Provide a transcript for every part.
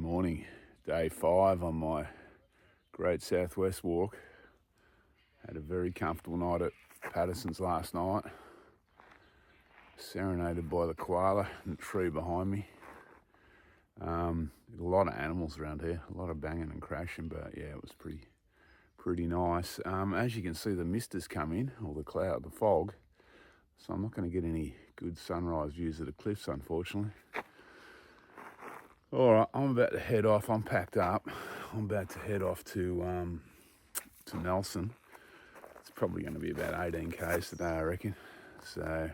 morning, day 5 on my Great Southwest walk. Had a very comfortable night at Pattersons last night. Serenaded by the koala in the tree behind me. A lot of animals around here, a lot of banging and crashing, but yeah, it was pretty nice. As you can see, the mist has come in, or the fog, so I'm not going to get any good sunrise views of the cliffs, unfortunately. All right, I'm about to head off. I'm packed up. I'm about to head off to Nelson. It's probably going to be about 18 k's today, I reckon. So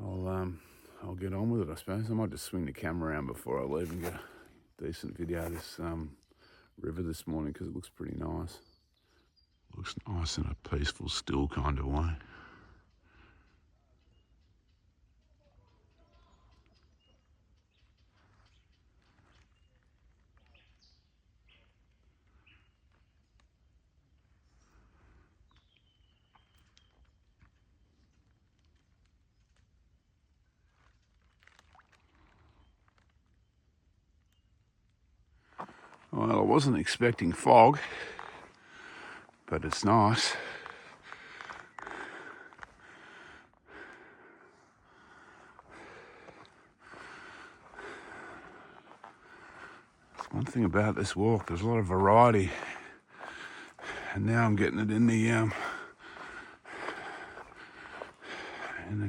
I'll get on with it, I suppose. I might just swing the camera around before I leave and get a decent video of this river this morning, because it looks pretty nice. Looks nice in a peaceful, still kind of way. Well, I wasn't expecting fog, but it's nice. One thing about this walk, there's a lot of variety, and now I'm getting it in the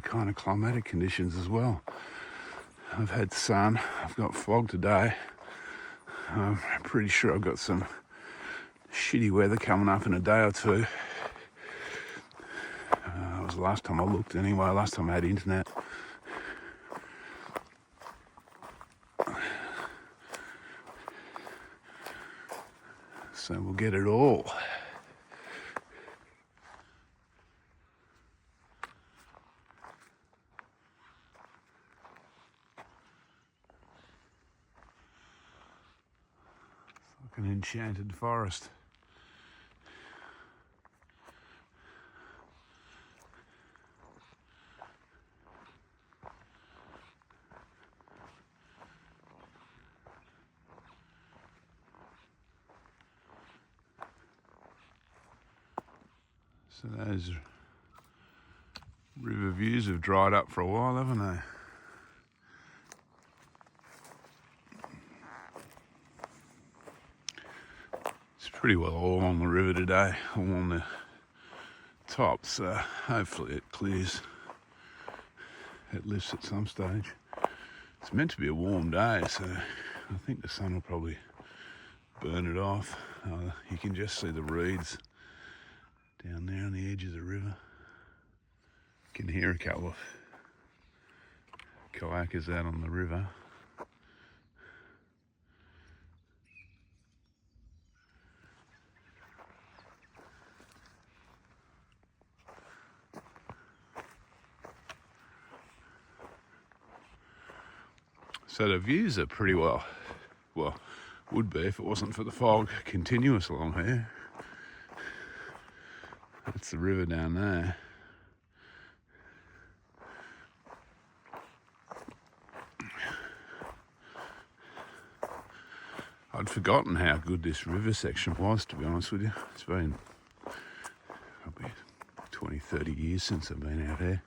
kind of climatic conditions as well. I've had sun, I've got fog today. I'm pretty sure I've got some shitty weather coming up in a day or two. That was the last time I looked anyway, last time I had internet. So we'll get it all. It's like an enchanted forest. So those river views have dried up for a while, haven't they? It's pretty well all on the river today, all on the top, so hopefully it clears. It lifts at some stage. It's meant to be a warm day, so I think the sun will probably burn it off. You can just see the reeds down there on the edge of the river. You can hear a couple of kayakers out on the river. So the views are pretty well, would be if it wasn't for the fog, continuous along here. That's the river down there. I'd forgotten how good this river section was, to be honest with you. It's been probably 20, 30 years since I've been out here.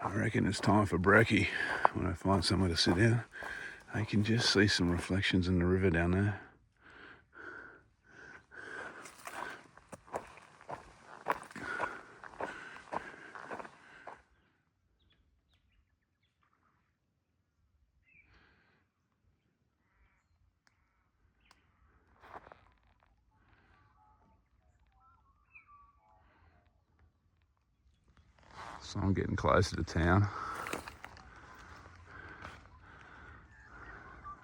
I reckon it's time for brekkie when I find somewhere to sit down. I can just see some reflections in the river down there. So I'm getting closer to town.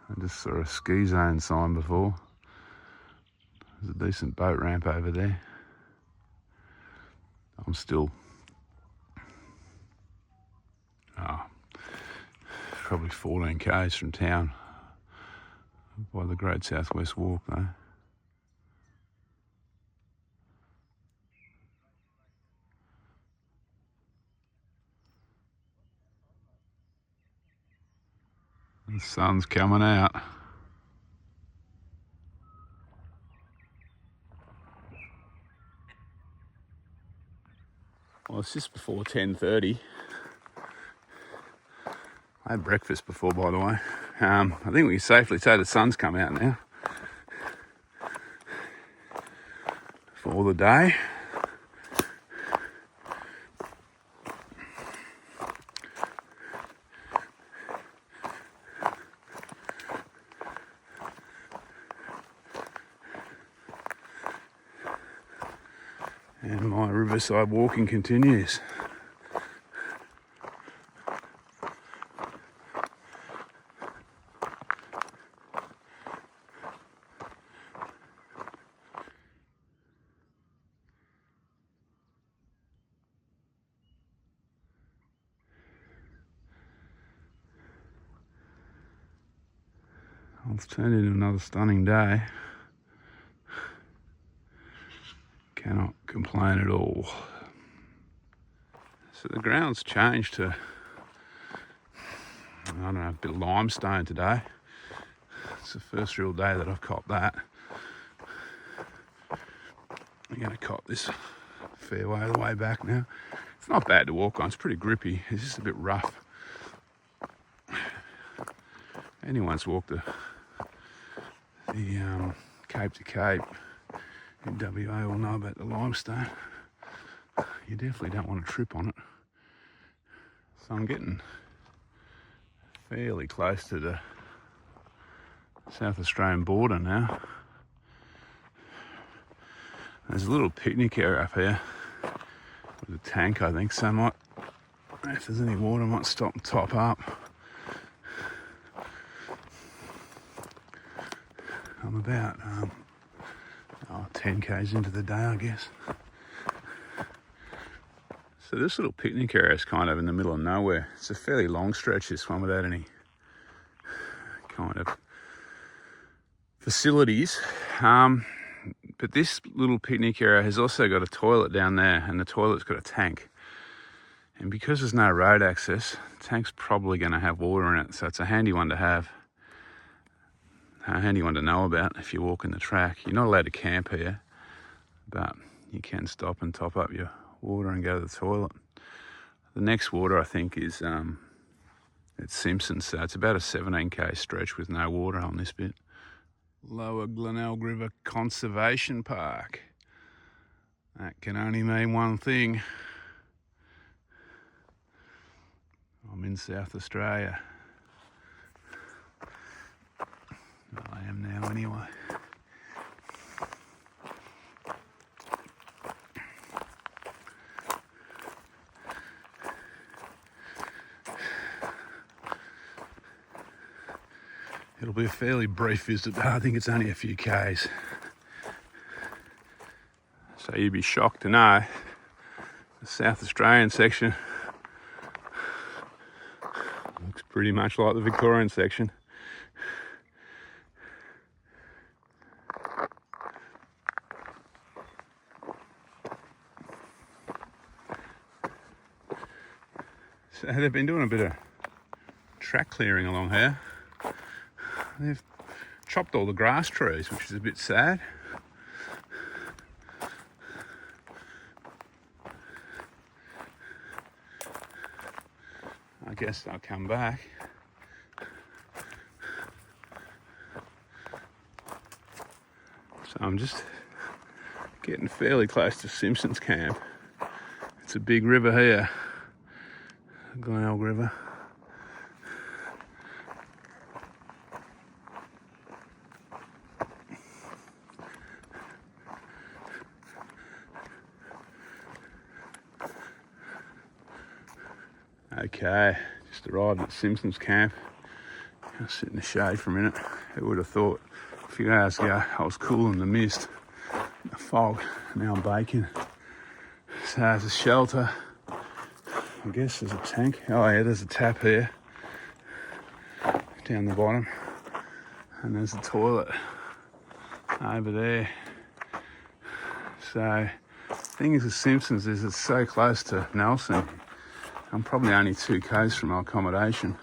I just saw a ski zone sign before. There's a decent boat ramp over there. I'm still probably 14 k's from town by the Great Southwest Walk though. The sun's coming out. Well, it's just before 10:30. I had breakfast before, by the way. I think we can safely say the sun's come out now for the day. And my Riverside walking continues. It's turned into another stunning day. Cannot complain at all. So the ground's changed to, I don't know, a bit of limestone today. It's the first real day that I've copped that. I'm going to cop this fairway the way back now. It's not bad to walk on, it's pretty grippy. It's just a bit rough. Anyone's walked the Cape to Cape in WA will know about the limestone. You definitely don't want to trip on it. So I'm getting fairly close to the South Australian border now. There's a little picnic area up here with a tank, I think, so if there's any water, I might stop and top up. I'm about 10 k's into the day, I guess. So this little picnic area is kind of in the middle of nowhere. It's a fairly long stretch, this one, without any kind of facilities. But this little picnic area has also got a toilet down there, and the toilet's got a tank. And because there's no road access, the tank's probably going to have water in it, so it's a handy one to have. A handy one to know about if you're walking the track. You're not allowed to camp here, but you can stop and top up your water and go to the toilet. The next water, I think, is it's Simpsons, so it's about a 17k stretch with no water on this bit. Lower Glenelg River Conservation Park. That can only mean one thing. I'm in South Australia. I am now anyway. It'll be a fairly brief visit, but I think it's only a few k's. So you'd be shocked to know the South Australian section looks pretty much like the Victorian section. So they've been doing a bit of track clearing along here. They've chopped all the grass trees, which is a bit sad. I guess they'll come back. So I'm just getting fairly close to Simpsons Camp. It's a big river here, Glenelg River. Okay, just arrived at Simpsons Camp. I'll sit in the shade for a minute. Who would have thought a few hours ago I was cool in the mist, in the fog. Now I'm baking. So there's a shelter. I guess there's a tank. Oh yeah, there's a tap here. down the bottom, and there's the toilet over there. So the thing is with Simpsons is it's so close to Nelson. I'm probably only 2 k's from my accommodation.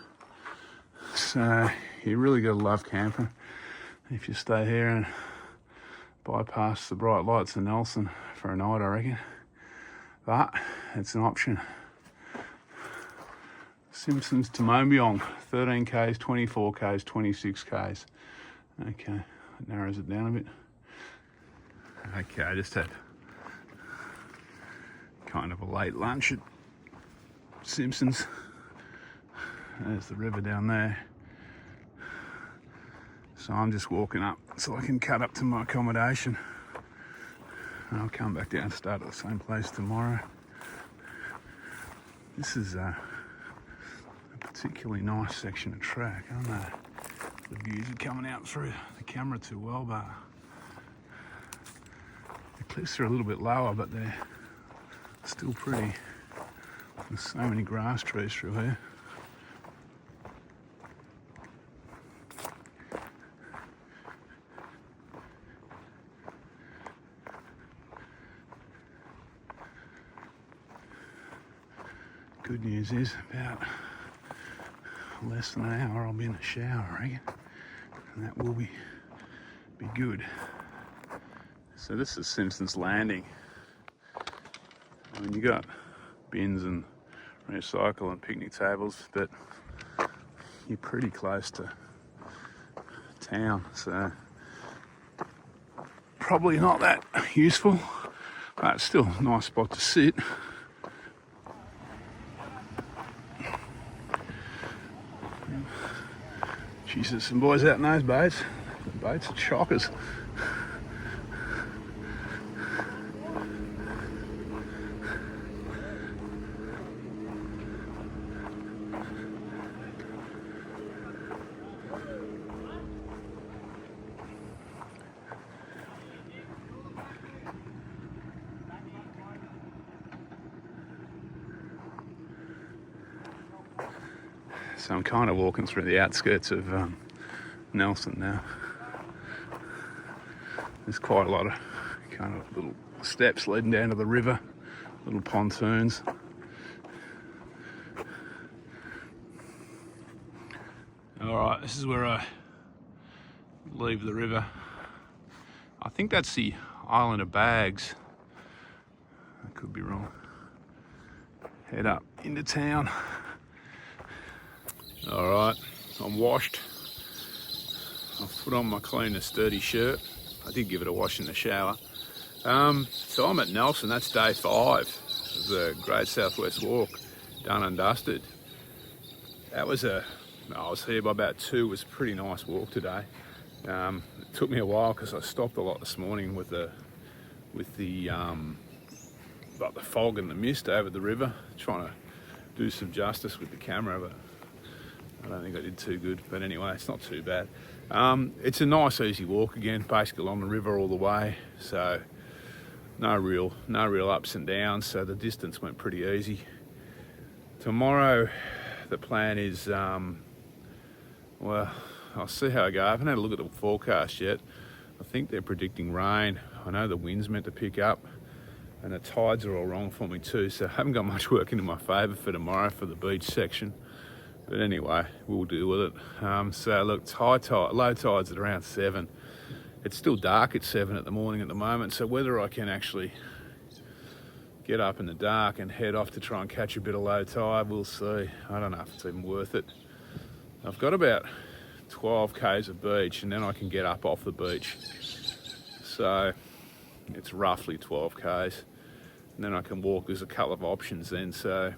So you really got to love camping if you stay here and bypass the bright lights of Nelson for a night, I reckon. But it's an option. Simpsons to Mobyong, 13 k's, 24 k's, 26 k's. Okay, that narrows it down a bit. Okay, I just had kind of a late lunch at Simpsons. There's the river down there. So I'm just walking up so I can cut up to my accommodation. And I'll come back down and start at the same place tomorrow. This is a particularly nice section of track. I don't know if the views are coming out through the camera too well, but the cliffs are a little bit lower, but they're still pretty. There's so many grass trees through here. Good news is about less than an hour I'll be in the shower, I reckon, and that will be good. So this is Simpsons Landing. I mean, you got bins and recycle and picnic tables, but you're pretty close to town, so probably not that useful, but it's still a nice spot to sit. Jesus, some boys out in those boats. The boats are chockers. So I'm kind of walking through the outskirts of Nelson now. There's quite a lot of kind of little steps leading down to the river, little pontoons. All right, this is where I leave the river. I think that's the island of Bags. I could be wrong. Head up into town. All right, I'm washed. I've put on my clean and sturdy shirt. I did give it a wash in the shower. So I'm at Nelson. That's day 5 of the Great Southwest Walk, done and dusted. I was here by about 2. It was a pretty nice walk today. It took me a while because I stopped a lot this morning with the fog and the mist over the river, trying to do some justice with the camera, but I don't think I did too good. But anyway, it's not too bad. It's a nice easy walk again, basically along the river all the way, so no real ups and downs, so the distance went pretty easy. Tomorrow the plan is, well, I'll see how I go. I haven't had a look at the forecast yet. I think they're predicting rain. I know the wind's meant to pick up, and the tides are all wrong for me too, so I haven't got much working in my favour for tomorrow for the beach section. But anyway, we'll deal with it. So look, low tide's at around 7. It's still dark at 7 in the morning at the moment, so whether I can actually get up in the dark and head off to try and catch a bit of low tide, we'll see. I don't know if it's even worth it. I've got about 12 k's of beach, and then I can get up off the beach. So it's roughly 12 k's. And then I can walk. There's a couple of options then, so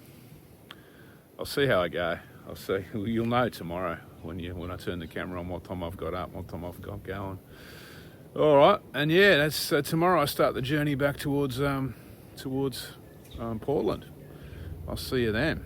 I'll see how I go. I'll see. You'll know tomorrow when I turn the camera on what time I've got up, what time I've got going. All right, and yeah, that's tomorrow. I start the journey back towards Portland. I'll see you then.